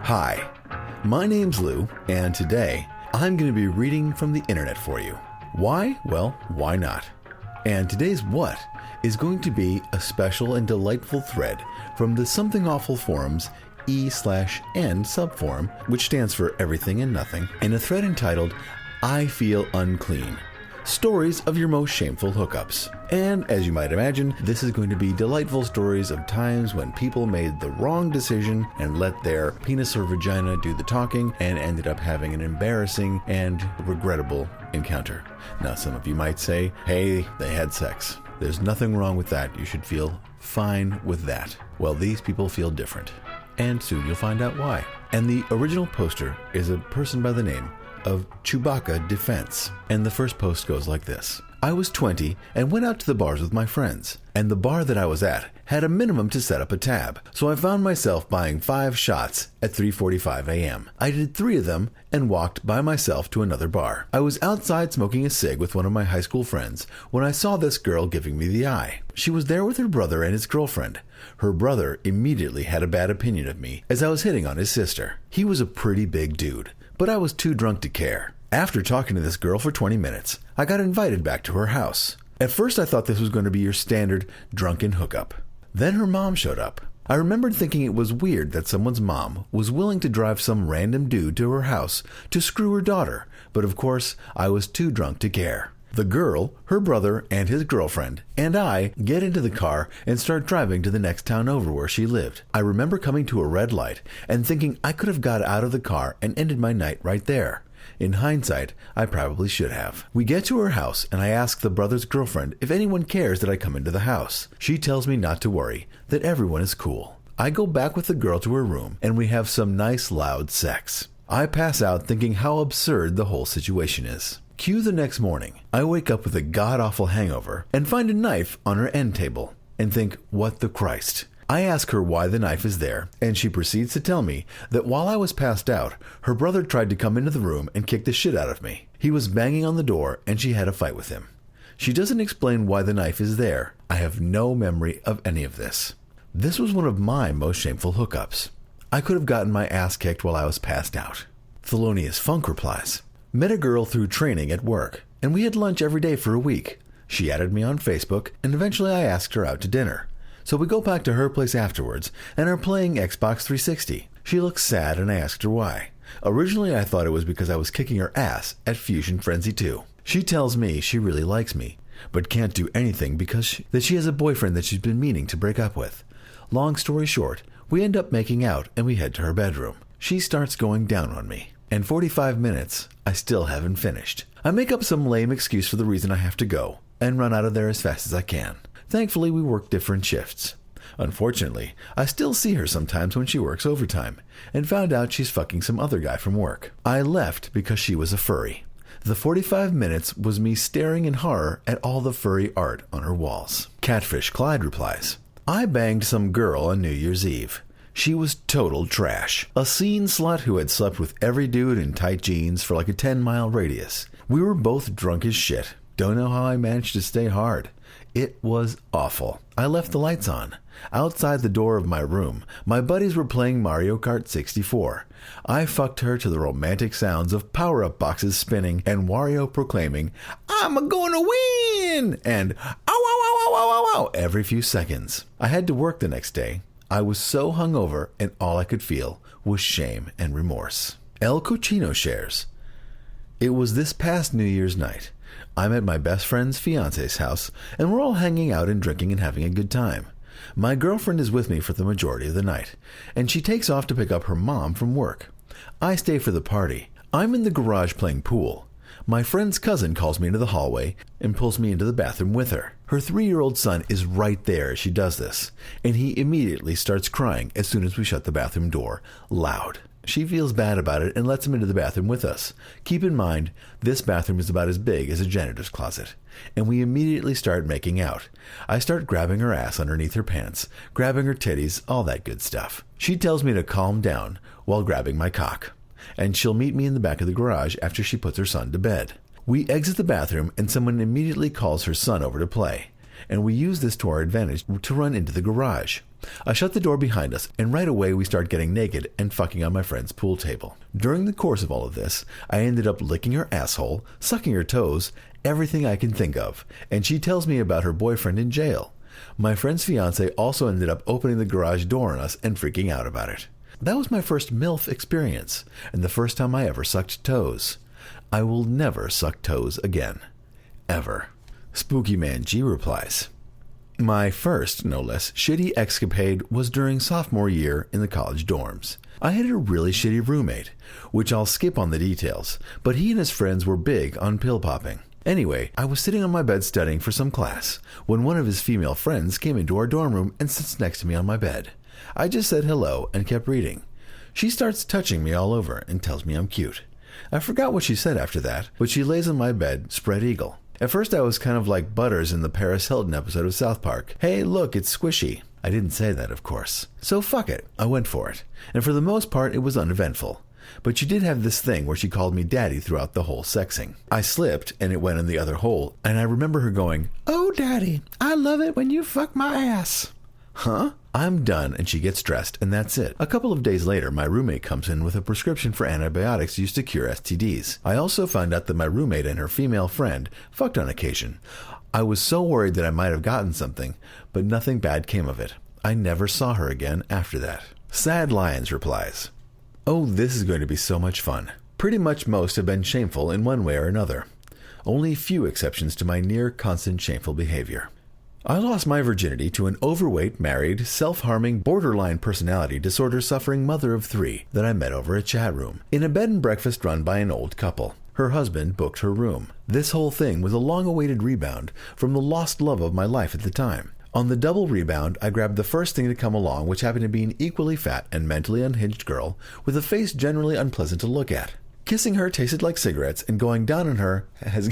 Hi, my name's Lou, and today I'm going to be reading from the internet for you. Why? Well, why not? And today's what is going to be a special and delightful thread from the Something Awful forums E/N subforum, which stands for everything and nothing, and a thread entitled I Feel Unclean. Stories of your most shameful hookups. And as you might imagine, this is going to be delightful stories of times when people made the wrong decision and let their penis or vagina do the talking and ended up having an embarrassing and regrettable encounter. Now, some of you might say, hey, they had sex. There's nothing wrong with that. You should feel fine with that. Well, these people feel different. And soon you'll find out why. And the original poster is a person by the name of Chewbacca Defense. And the first post goes like this. I was 20 and went out to the bars with my friends. And the bar that I was at had a minimum to set up a tab. So I found myself buying 5 shots at 3:45 a.m. I did 3 of them and walked by myself to another bar. I was outside smoking a cig with one of my high school friends when I saw this girl giving me the eye. She was there with her brother and his girlfriend. Her brother immediately had a bad opinion of me as I was hitting on his sister. He was a pretty big dude, but I was too drunk to care. After talking to this girl for 20 minutes, I got invited back to her house. At first I thought this was going to be your standard drunken hookup. Then her mom showed up. I remembered thinking it was weird that someone's mom was willing to drive some random dude to her house to screw her daughter, but of course I was too drunk to care. The girl, her brother, and his girlfriend, and I get into the car and start driving to the next town over where she lived. I remember coming to a red light and thinking I could have got out of the car and ended my night right there. In hindsight, I probably should have. We get to her house and I ask the brother's girlfriend if anyone cares that I come into the house. She tells me not to worry, that everyone is cool. I go back with the girl to her room and we have some nice loud sex. I pass out thinking how absurd the whole situation is. Cue the next morning. I wake up with a god-awful hangover and find a knife on her end table and think, what the Christ? I ask her why the knife is there, and she proceeds to tell me that while I was passed out, her brother tried to come into the room and kick the shit out of me. He was banging on the door and she had a fight with him. She doesn't explain why the knife is there. I have no memory of any of this. This was one of my most shameful hookups. I could have gotten my ass kicked while I was passed out. Thelonious Funk replies, met a girl through training at work, and we had lunch every day for a week. She added me on Facebook, and eventually I asked her out to dinner. So we go back to her place afterwards and are playing Xbox 360. She looks sad and I asked her why. Originally I thought it was because I was kicking her ass at Fusion Frenzy 2. She tells me she really likes me, but can't do anything because she has a boyfriend that she's been meaning to break up with. Long story short, we end up making out and we head to her bedroom. She starts going down on me. And 45 minutes, I still haven't finished. I make up some lame excuse for the reason I have to go and run out of there as fast as I can. Thankfully, we work different shifts. Unfortunately, I still see her sometimes when she works overtime, and found out she's fucking some other guy from work. I left because she was a furry. The 45 minutes was me staring in horror at all the furry art on her walls. Catfish Clyde replies, I banged some girl on New Year's Eve. She was total trash. A scene slut who had slept with every dude in tight jeans for like a 10-mile radius. We were both drunk as shit. Don't know how I managed to stay hard. It was awful. I left the lights on. Outside the door of my room, my buddies were playing Mario Kart 64. I fucked her to the romantic sounds of power-up boxes spinning and Wario proclaiming, I'm a-gonna win! And ow, ow, ow, ow, ow, ow, ow, every few seconds. I had to work the next day. I was so hungover and all I could feel was shame and remorse. El Cochino shares, it was this past New Year's night. I'm at my best friend's fiance's house, and we're all hanging out and drinking and having a good time. My girlfriend is with me for the majority of the night, and she takes off to pick up her mom from work. I stay for the party. I'm in the garage playing pool. My friend's cousin calls me into the hallway and pulls me into the bathroom with her. Her 3-year-old son is right there as she does this, and he immediately starts crying as soon as we shut the bathroom door, loud. She feels bad about it and lets him into the bathroom with us. Keep in mind, this bathroom is about as big as a janitor's closet. And we immediately start making out. I start grabbing her ass underneath her pants, grabbing her titties, all that good stuff. She tells me to calm down while grabbing my cock. And she'll meet me in the back of the garage after she puts her son to bed. We exit the bathroom and someone immediately calls her son over to play. and we use this to our advantage to run into the garage. I shut the door behind us, and right away we start getting naked and fucking on my friend's pool table. During the course of all of this, I ended up licking her asshole, sucking her toes, everything I can think of, and she tells me about her boyfriend in jail. My friend's fiance also ended up opening the garage door on us and freaking out about it. That was my first MILF experience, and the first time I ever sucked toes. I will never suck toes again. Ever. Spooky Man G replies, my first, no less, shitty escapade was during sophomore year in the college dorms. I had a really shitty roommate, which I'll skip on the details, but he and his friends were big on pill popping. Anyway, I was sitting on my bed studying for some class when one of his female friends came into our dorm room and sits next to me on my bed. I just said hello and kept reading. She starts touching me all over and tells me I'm cute. I forgot what she said after that, but she lays on my bed, spread eagle. At first I was kind of like Butters in the Paris Hilton episode of South Park. Hey, look, it's squishy. I didn't say that, of course. So fuck it. I went for it. And for the most part, it was uneventful. But she did have this thing where she called me daddy throughout the whole sexing. I slipped, and it went in the other hole, and I remember her going, "Oh, daddy, I love it when you fuck my ass." Huh? I'm done, and she gets dressed, and that's it. A couple of days later, my roommate comes in with a prescription for antibiotics used to cure STDs. I also found out that my roommate and her female friend fucked on occasion. I was so worried that I might have gotten something, but nothing bad came of it. I never saw her again after that. Sad Lions replies, oh, this is going to be so much fun. Pretty much most have been shameful in one way or another. Only few exceptions to my near constant shameful behavior. I lost my virginity to an overweight, married, self-harming, borderline personality disorder suffering mother of 3 that I met over a chat room in a bed and breakfast run by an old couple. Her husband booked her room. This whole thing was a long-awaited rebound from the lost love of my life at the time. On the double rebound, I grabbed the first thing to come along, which happened to be an equally fat and mentally unhinged girl with a face generally unpleasant to look at. Kissing her tasted like cigarettes, and going down on her has...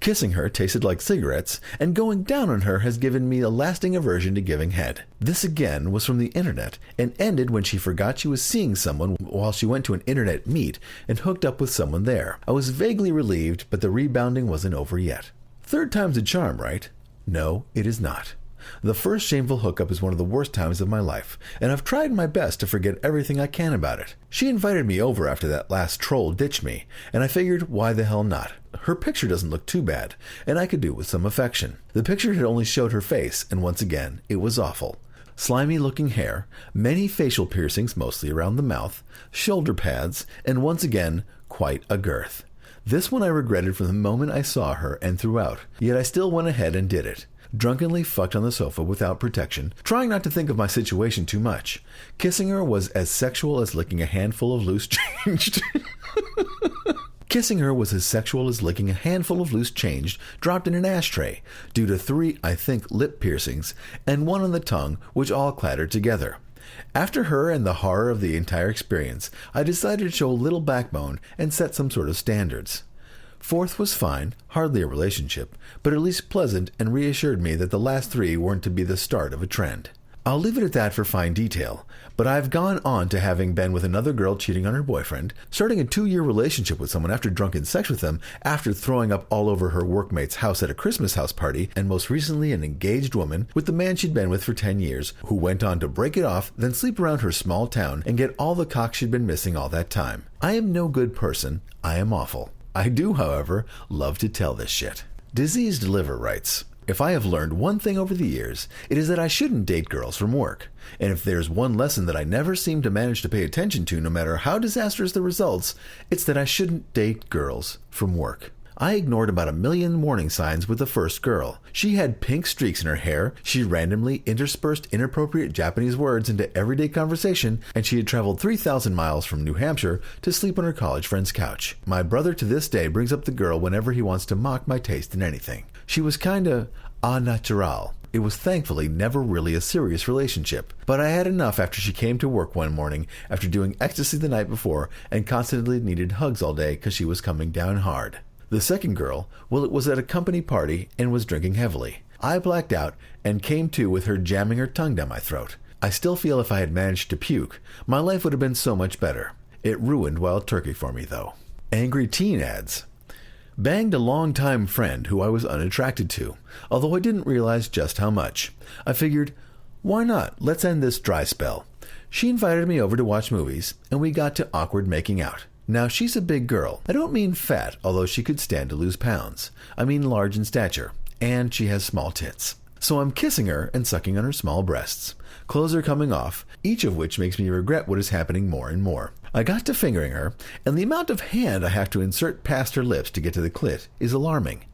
Kissing her tasted like cigarettes, and going down on her has given me a lasting aversion to giving head. This again was from the internet, and ended when she forgot she was seeing someone while she went to an internet meet and hooked up with someone there. I was vaguely relieved, but the rebounding wasn't over yet. Third time's a charm, right? No, it is not. The first shameful hookup is one of the worst times of my life, and I've tried my best to forget everything I can about it. She invited me over after that last troll ditched me, and I figured, why the hell not? Her picture doesn't look too bad, and I could do with some affection. The picture had only showed her face, and once again, it was awful. Slimy-looking hair, many facial piercings mostly around the mouth, shoulder pads, and once again, quite a girth. This one I regretted from the moment I saw her and throughout, yet I still went ahead and did it. Drunkenly fucked on the sofa without protection, trying not to think of my situation too much. Kissing her was as sexual as licking a handful of loose change. Kissing her was as sexual as licking a handful of loose change dropped in an ashtray, due to 3, I think, lip piercings, and 1 on the tongue, which all clattered together. After her and the horror of the entire experience, I decided to show a little backbone and set some sort of standards. 4th was fine, hardly a relationship, but at least pleasant and reassured me that the last 3 weren't to be the start of a trend. I'll leave it at that for fine detail, but I've gone on to having been with another girl cheating on her boyfriend, starting a 2-year relationship with someone after drunken sex with them, after throwing up all over her workmate's house at a Christmas house party, and most recently an engaged woman with the man she'd been with for 10 years, who went on to break it off, then sleep around her small town and get all the cock she'd been missing all that time. I am no good person. I am awful. I do, however, love to tell this shit. Diseased Liver writes, if I have learned one thing over the years, it is that I shouldn't date girls from work. And if there's one lesson that I never seem to manage to pay attention to, no matter how disastrous the results, it's that I shouldn't date girls from work. I ignored about 1 million warning signs with the first girl. She had pink streaks in her hair, she randomly interspersed inappropriate Japanese words into everyday conversation, and she had traveled 3,000 miles from New Hampshire to sleep on her college friend's couch. My brother to this day brings up the girl whenever he wants to mock my taste in anything. She was kinda au naturel. It was thankfully never really a serious relationship, but I had enough after she came to work one morning after doing ecstasy the night before and constantly needed hugs all day because she was coming down hard. The second girl, well, it was at a company party and was drinking heavily. I blacked out and came to with her jamming her tongue down my throat. I still feel if I had managed to puke, my life would have been so much better. It ruined wild turkey for me, though. Angry Teen adds, Banged a longtime friend who I was unattracted to, although I didn't realize just how much. I figured, why not? Let's end this dry spell. She invited me over to watch movies, and we got to awkward making out. Now, she's a big girl. I don't mean fat, although she could stand to lose pounds. I mean large in stature, and she has small tits. So I'm kissing her and sucking on her small breasts. Clothes are coming off, each of which makes me regret what is happening more and more. I got to fingering her, and the amount of hand I have to insert past her lips to get to the clit is alarming.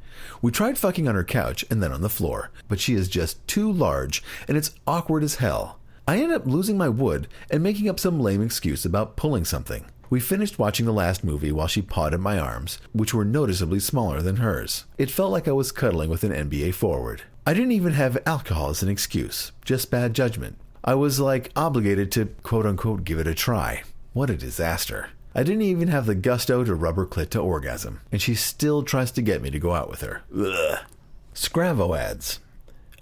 We tried fucking on her couch and then on the floor, but she is just too large, and it's awkward as hell. I end up losing my wood and making up some lame excuse about pulling something. We finished watching the last movie while she pawed at my arms, which were noticeably smaller than hers. It felt like I was cuddling with an NBA forward. I didn't even have alcohol as an excuse, just bad judgment. I was obligated to quote-unquote give it a try. What a disaster. I didn't even have the gusto to rub her clit to orgasm, and she still tries to get me to go out with her. Ugh. Scravo ads.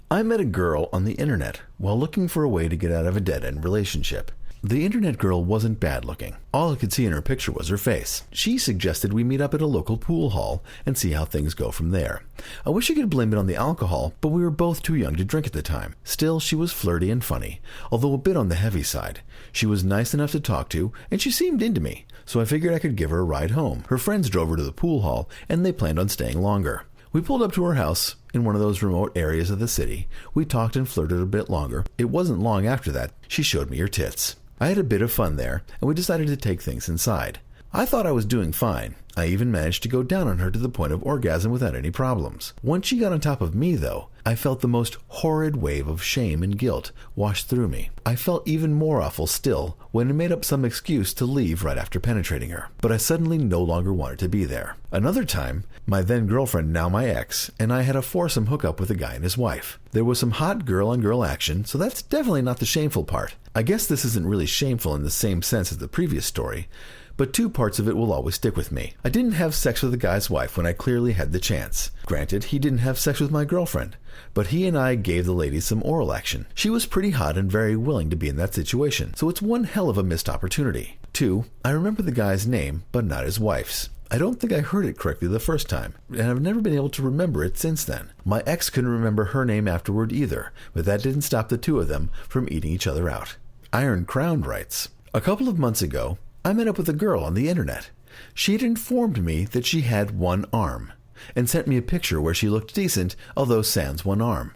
I met a girl on the internet while looking for a way to get out of a dead-end relationship. The internet girl wasn't bad looking. All I could see in her picture was her face. She suggested we meet up at a local pool hall and see how things go from there. I wish I could blame it on the alcohol, but we were both too young to drink at the time. Still, she was flirty and funny, although a bit on the heavy side. She was nice enough to talk to, and she seemed into me, so I figured I could give her a ride home. Her friends drove her to the pool hall, and they planned on staying longer. We pulled up to her house in one of those remote areas of the city. We talked and flirted a bit longer. It wasn't long after that she showed me her tits. I had a bit of fun there, and we decided to take things inside. I thought I was doing fine. I even managed to go down on her to the point of orgasm without any problems. Once she got on top of me, though, I felt the most horrid wave of shame and guilt wash through me. I felt even more awful still when I made up some excuse to leave right after penetrating her, but I suddenly no longer wanted to be there. Another time, my then girlfriend, now my ex, and I had a foursome hookup with a guy and his wife. There was some hot girl-on-girl action, so that's definitely not the shameful part. I guess this isn't really shameful in the same sense as the previous story, but two parts of it will always stick with me. I didn't have sex with the guy's wife when I clearly had the chance. Granted, he didn't have sex with my girlfriend, but he and I gave the lady some oral action. She was pretty hot and very willing to be in that situation, so it's one hell of a missed opportunity. 2, I remember the guy's name, but not his wife's. I don't think I heard it correctly the first time, and I've never been able to remember it since then. My ex couldn't remember her name afterward either, but that didn't stop the two of them from eating each other out. Iron Crown writes, a couple of months ago, I met up with a girl on the internet. She had informed me that she had one arm, and sent me a picture where she looked decent, although sans one arm.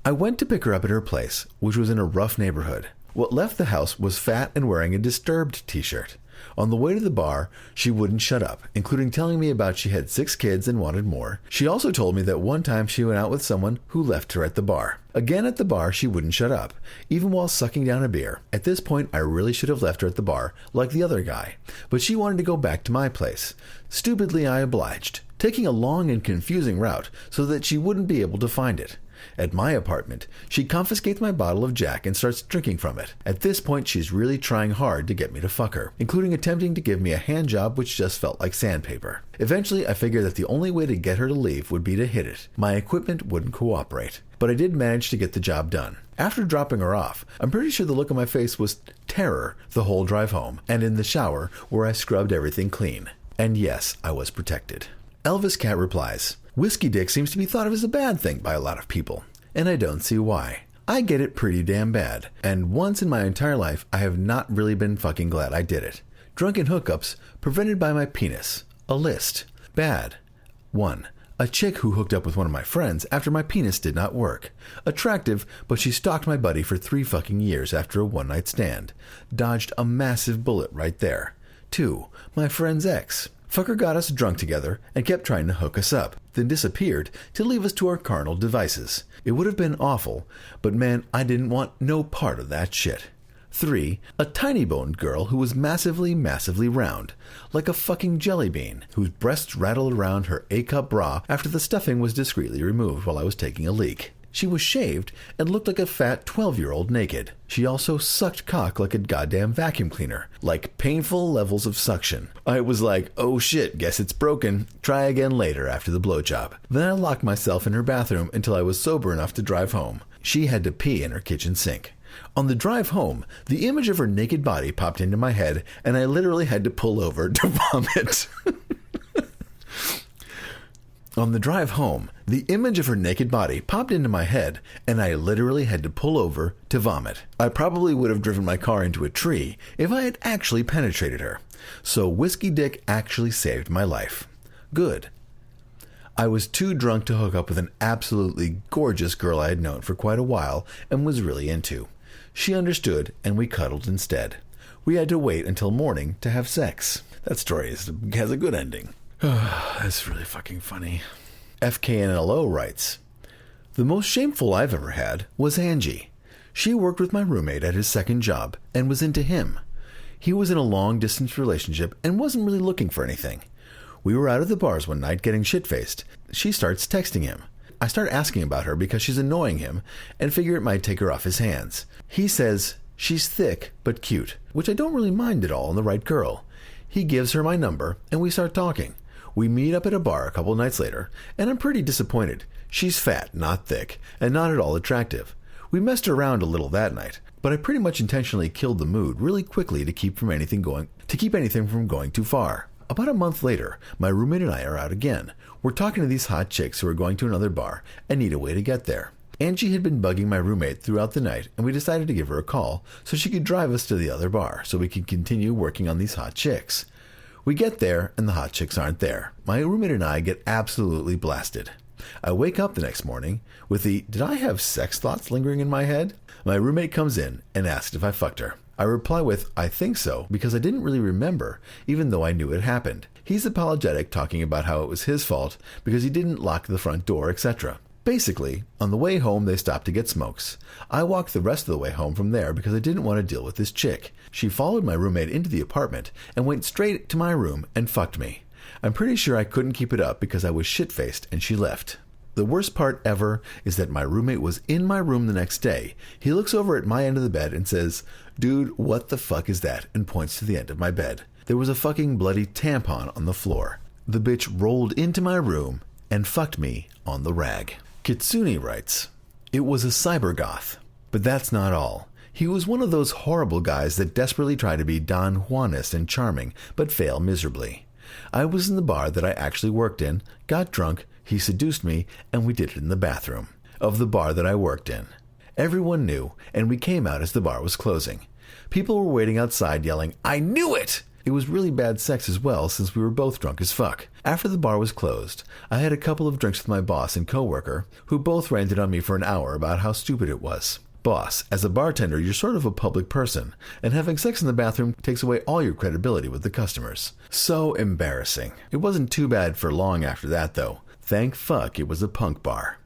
I went to pick her up at her place, which was in a rough neighborhood. What left the house was fat and wearing a Disturbed t-shirt. On the way to the bar, she wouldn't shut up, including telling me about she had 6 kids and wanted more. She also told me that one time she went out with someone who left her at the bar. Again at the bar, she wouldn't shut up, even while sucking down a beer. At this point, I really should have left her at the bar, like the other guy, but she wanted to go back to my place. Stupidly, I obliged, taking a long and confusing route so that she wouldn't be able to find it. At my apartment, she confiscates my bottle of Jack and starts drinking from it. At this point, she's really trying hard to get me to fuck her, including attempting to give me a hand job which just felt like sandpaper. Eventually, I figured that the only way to get her to leave would be to hit it. My equipment wouldn't cooperate, but I did manage to get the job done. After dropping her off, I'm pretty sure the look on my face was terror the whole drive home, and in the shower, where I scrubbed everything clean. And yes, I was protected. Elvis Cat replies, whiskey dick seems to be thought of as a bad thing by a lot of people, and I don't see why. I get it pretty damn bad, and once in my entire life, I have not really been fucking glad I did it. Drunken hookups prevented by my penis. A list. Bad. 1. A chick who hooked up with one of my friends after my penis did not work. Attractive, but she stalked my buddy for 3 fucking years after a one-night stand. Dodged a massive bullet right there. 2. My friend's ex. Fucker got us drunk together and kept trying to hook us up, then disappeared to leave us to our carnal devices. It would have been awful, but man, I didn't want no part of that shit. 3. A tiny-boned girl who was massively round, like a fucking jelly bean, whose breasts rattled around her A-cup bra after the stuffing was discreetly removed while I was taking a leak. She was shaved and looked like a fat 12-year-old naked. She also sucked cock like a goddamn vacuum cleaner, like painful levels of suction. I was like, oh shit, guess it's broken. Try again later after the blowjob. Then I locked myself in her bathroom until I was sober enough to drive home. She had to pee in her kitchen sink. On the drive home, the image of her naked body popped into my head, and I literally had to pull over to vomit. On the drive home, the image of her naked body popped into my head, and I literally had to pull over to vomit. I probably would have driven my car into a tree if I had actually penetrated her. So Whiskey Dick actually saved my life. Good. I was too drunk to hook up with an absolutely gorgeous girl I had known for quite a while and was really into. She understood, and we cuddled instead. We had to wait until morning to have sex. That story has a good ending. That's really fucking funny. FKNLO writes, the most shameful I've ever had was Angie. She worked with my roommate at his second job and was into him. He was in a long-distance relationship and wasn't really looking for anything. We were out at the bars one night getting shit-faced. She starts texting him. I start asking about her because she's annoying him and figure it might take her off his hands. He says she's thick but cute, which I don't really mind at all in the right girl. He gives her my number and we start talking. We meet up at a bar a couple nights later, and I'm pretty disappointed. She's fat, not thick, and not at all attractive. We messed around a little that night, but I pretty much intentionally killed the mood really quickly to keep anything from going too far. About a month later, my roommate and I are out again. We're talking to these hot chicks who are going to another bar and need a way to get there. Angie had been bugging my roommate throughout the night, and we decided to give her a call so she could drive us to the other bar so we could continue working on these hot chicks. We get there, and the hot chicks aren't there. My roommate and I get absolutely blasted. I wake up the next morning with the, did I have sex thoughts lingering in my head? My roommate comes in and asks if I fucked her. I reply with, I think so, because I didn't really remember, even though I knew it happened. He's apologetic, talking about how it was his fault because he didn't lock the front door, etc. Basically, on the way home, they stopped to get smokes. I walked the rest of the way home from there because I didn't want to deal with this chick. She followed my roommate into the apartment and went straight to my room and fucked me. I'm pretty sure I couldn't keep it up because I was shit-faced and she left. The worst part ever is that my roommate was in my room the next day. He looks over at my end of the bed and says, dude, what the fuck is that? And points to the end of my bed. There was a fucking bloody tampon on the floor. The bitch rolled into my room and fucked me on the rag. Kitsune writes, it was a cybergoth, but that's not all. He was one of those horrible guys that desperately try to be Don Juanist and charming, but fail miserably. I was in the bar that I actually worked in, got drunk, he seduced me, and we did it in the bathroom of the bar that I worked in. Everyone knew, and we came out as the bar was closing. People were waiting outside yelling, I knew it! It was really bad sex as well, since we were both drunk as fuck. After the bar was closed, I had a couple of drinks with my boss and coworker, who both ranted on me for an hour about how stupid it was. Boss, as a bartender, you're sort of a public person, and having sex in the bathroom takes away all your credibility with the customers. So embarrassing. It wasn't too bad for long after that, though. Thank fuck it was a punk bar.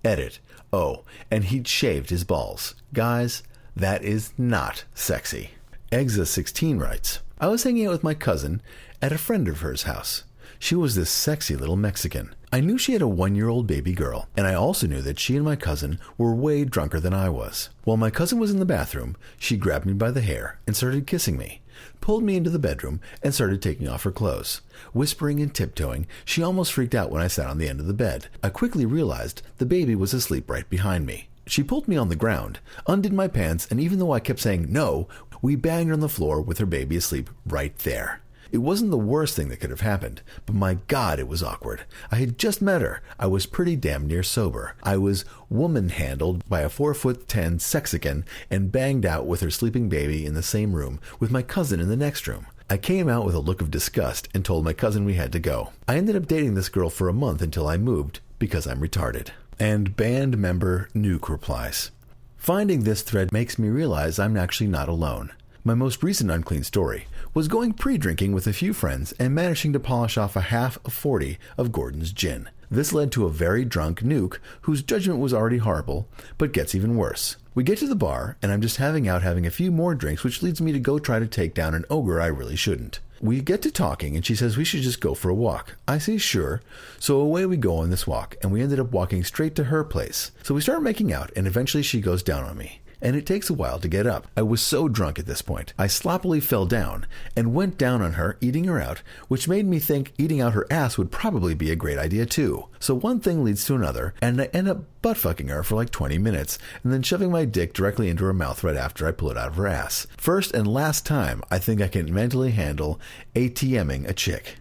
Edit. Oh, and he'd shaved his balls. Guys, that is not sexy. Exa16 writes, I was hanging out with my cousin at a friend of hers' house. She was this sexy little Mexican. I knew she had a 1-year-old baby girl, and I also knew that she and my cousin were way drunker than I was. While my cousin was in the bathroom, she grabbed me by the hair and started kissing me, pulled me into the bedroom, and started taking off her clothes. Whispering and tiptoeing, she almost freaked out when I sat on the end of the bed. I quickly realized the baby was asleep right behind me. She pulled me on the ground, undid my pants, and even though I kept saying no, we banged on the floor with her baby asleep right there. It wasn't the worst thing that could have happened, but my God, it was awkward. I had just met her. I was pretty damn near sober. I was woman-handled by a 4'10" Sexican and banged out with her sleeping baby in the same room with my cousin in the next room. I came out with a look of disgust and told my cousin we had to go. I ended up dating this girl for a month until I moved because I'm retarded. And band member Nuke replies, finding this thread makes me realize I'm actually not alone. My most recent unclean story was going pre-drinking with a few friends and managing to polish off a half of 40 of Gordon's gin. This led to a very drunk Nuke whose judgment was already horrible, but gets even worse. We get to the bar, and I'm just having a few more drinks, which leads me to go try to take down an ogre I really shouldn't. We get to talking, and she says we should just go for a walk. I say sure, so away we go on this walk, and we ended up walking straight to her place. So we start making out, and eventually she goes down on me. And it takes a while to get up. I was so drunk at this point, I sloppily fell down and went down on her, eating her out, which made me think eating out her ass would probably be a great idea too. So one thing leads to another, and I end up butt-fucking her for like 20 minutes, and then shoving my dick directly into her mouth right after I pull it out of her ass. First and last time I think I can mentally handle ATMing a chick.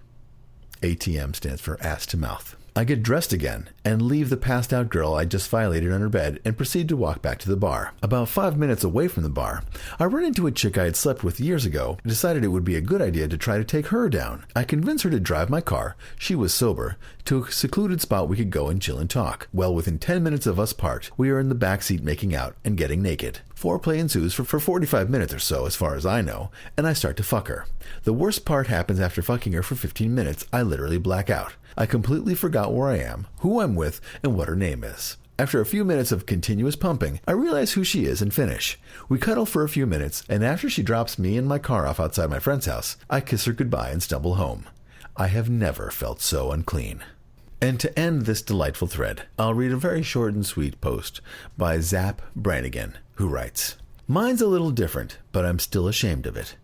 ATM stands for ass to mouth. I get dressed again and leave the passed out girl I just violated on her bed and proceed to walk back to the bar. About 5 minutes away from the bar, I run into a chick I had slept with years ago and decided it would be a good idea to try to take her down. I convinced her to drive my car, she was sober, to a secluded spot we could go and chill and talk. Well, within 10 minutes of us parked, we are in the backseat making out and getting naked. Foreplay ensues for 45 minutes or so, as far as I know, and I start to fuck her. The worst part happens after fucking her for 15 minutes. I literally black out. I completely forgot where I am, who I'm with, and what her name is. After a few minutes of continuous pumping, I realize who she is and finish. We cuddle for a few minutes, and after she drops me and my car off outside my friend's house, I kiss her goodbye and stumble home. I have never felt so unclean. And to end this delightful thread, I'll read a very short and sweet post by Zap Brannigan, who writes, "Mine's a little different, but I'm still ashamed of it.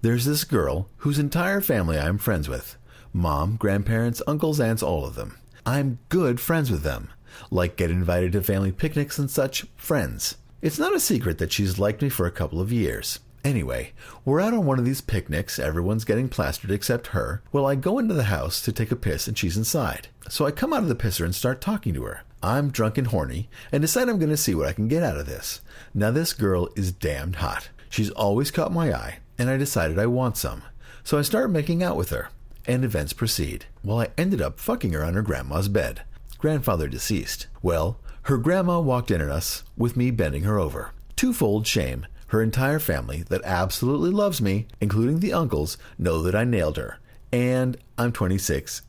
There's this girl whose entire family I'm friends with. Mom, grandparents, uncles, aunts, all of them. I'm good friends with them. Like get invited to family picnics and such, friends. It's not a secret that she's liked me for a couple of years. Anyway, we're out on one of these picnics, everyone's getting plastered except her. Well, I go into the house to take a piss and she's inside. So I come out of the pisser and start talking to her. I'm drunk and horny and decide I'm going to see what I can get out of this. Now this girl is damned hot. She's always caught my eye and I decided I want some. So I start making out with her. And events proceed. Well, I ended up fucking her on her grandma's bed. Grandfather deceased. Well, her grandma walked in at us with me bending her over. Twofold shame. Her entire family that absolutely loves me, including the uncles, know that I nailed her. And I'm 26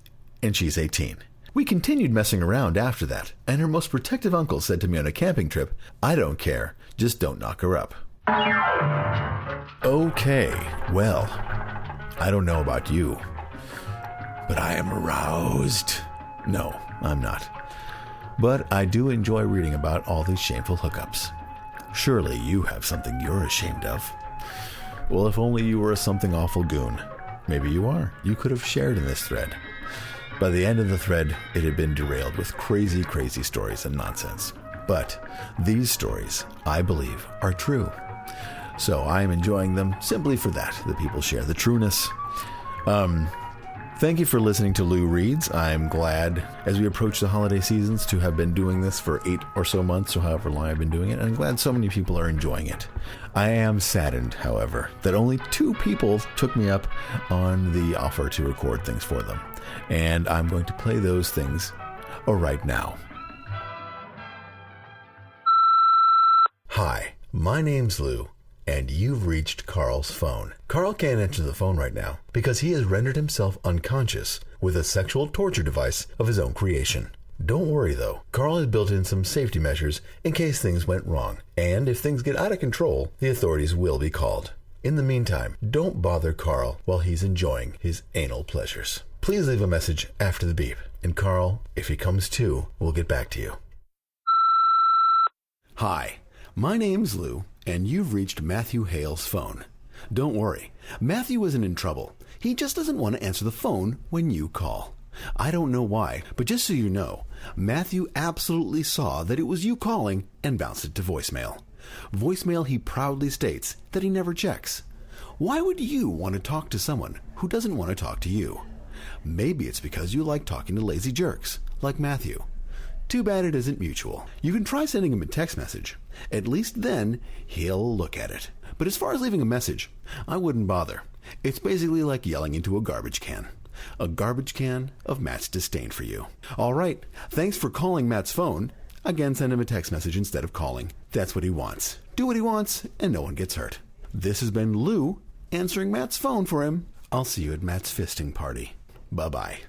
and she's 18. We continued messing around after that, and her most protective uncle said to me on a camping trip, "I don't care, just don't knock her up." Okay, well, I don't know about you, but I am aroused. No, I'm not. But I do enjoy reading about all these shameful hookups. Surely you have something you're ashamed of. Well, if only you were a something awful goon. Maybe you are. You could have shared in this thread. By the end of the thread, it had been derailed with crazy, crazy stories and nonsense. But these stories, I believe, are true. So I am enjoying them simply for that people share the trueness. Thank you for listening to Lou Reads. I'm glad, as we approach the holiday seasons, to have been doing this for 8 or so months, or however long I've been doing it, and I'm glad so many people are enjoying it. I am saddened, however, that only 2 people took me up on the offer to record things for them, and I'm going to play those things right now. Hi, my name's Lou. And you've reached Carl's phone. Carl can't answer the phone right now because he has rendered himself unconscious with a sexual torture device of his own creation. Don't worry though, Carl has built in some safety measures in case things went wrong. And if things get out of control, the authorities will be called. In the meantime, don't bother Carl while he's enjoying his anal pleasures. Please leave a message after the beep, and Carl, if he comes to, will get back to you. Hi, my name's Lou. And you've reached Matthew Hale's phone. Don't worry, Matthew isn't in trouble. He just doesn't want to answer the phone when you call. I don't know why, but just so you know, Matthew absolutely saw that it was you calling and bounced it to voicemail. Voicemail he proudly states that he never checks. Why would you want to talk to someone who doesn't want to talk to you? Maybe it's because you like talking to lazy jerks, like Matthew. Too bad it isn't mutual. You can try sending him a text message. At least then, he'll look at it. But as far as leaving a message, I wouldn't bother. It's basically like yelling into a garbage can. A garbage can of Matt's disdain for you. All right, thanks for calling Matt's phone. Again, send him a text message instead of calling. That's what he wants. Do what he wants, and no one gets hurt. This has been Lou, answering Matt's phone for him. I'll see you at Matt's fisting party. Bye-bye.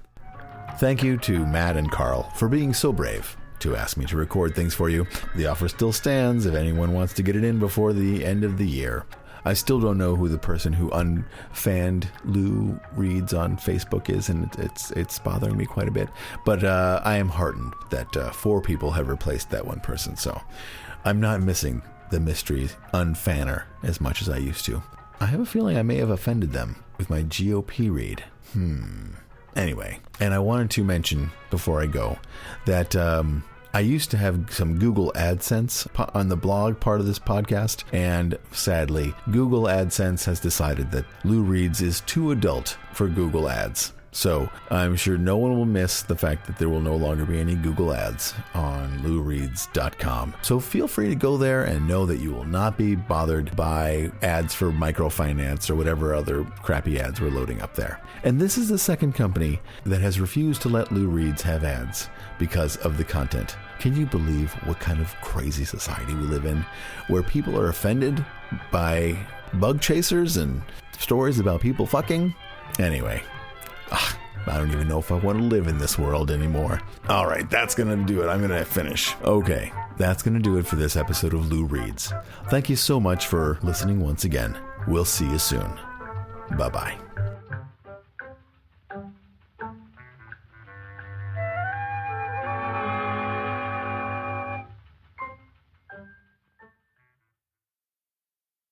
Thank you to Matt and Carl for being so brave to ask me to record things for you. The offer still stands if anyone wants to get it in before the end of the year. I still don't know who the person who unfanned Lou Reads on Facebook is, and it's bothering me quite a bit. But I am heartened that 4 people have replaced that one person, so I'm not missing the mystery unfanner as much as I used to. I have a feeling I may have offended them with my GOP read. Anyway, and I wanted to mention before I go that I used to have some Google AdSense on the blog part of this podcast, and sadly, Google AdSense has decided that Lou Reads is too adult for Google Ads. So I'm sure no one will miss the fact that there will no longer be any Google ads on loureads.com. So feel free to go there and know that you will not be bothered by ads for microfinance or whatever other crappy ads we're loading up there. And this is the second company that has refused to let Lou Reads have ads because of the content. Can you believe what kind of crazy society we live in, where people are offended by bug chasers and stories about people fucking? Anyway, I don't even know if I want to live in this world anymore. All right, that's going to do it. I'm going to finish. Okay, that's going to do it for this episode of Lou Reads. Thank you so much for listening once again. We'll see you soon. Bye-bye.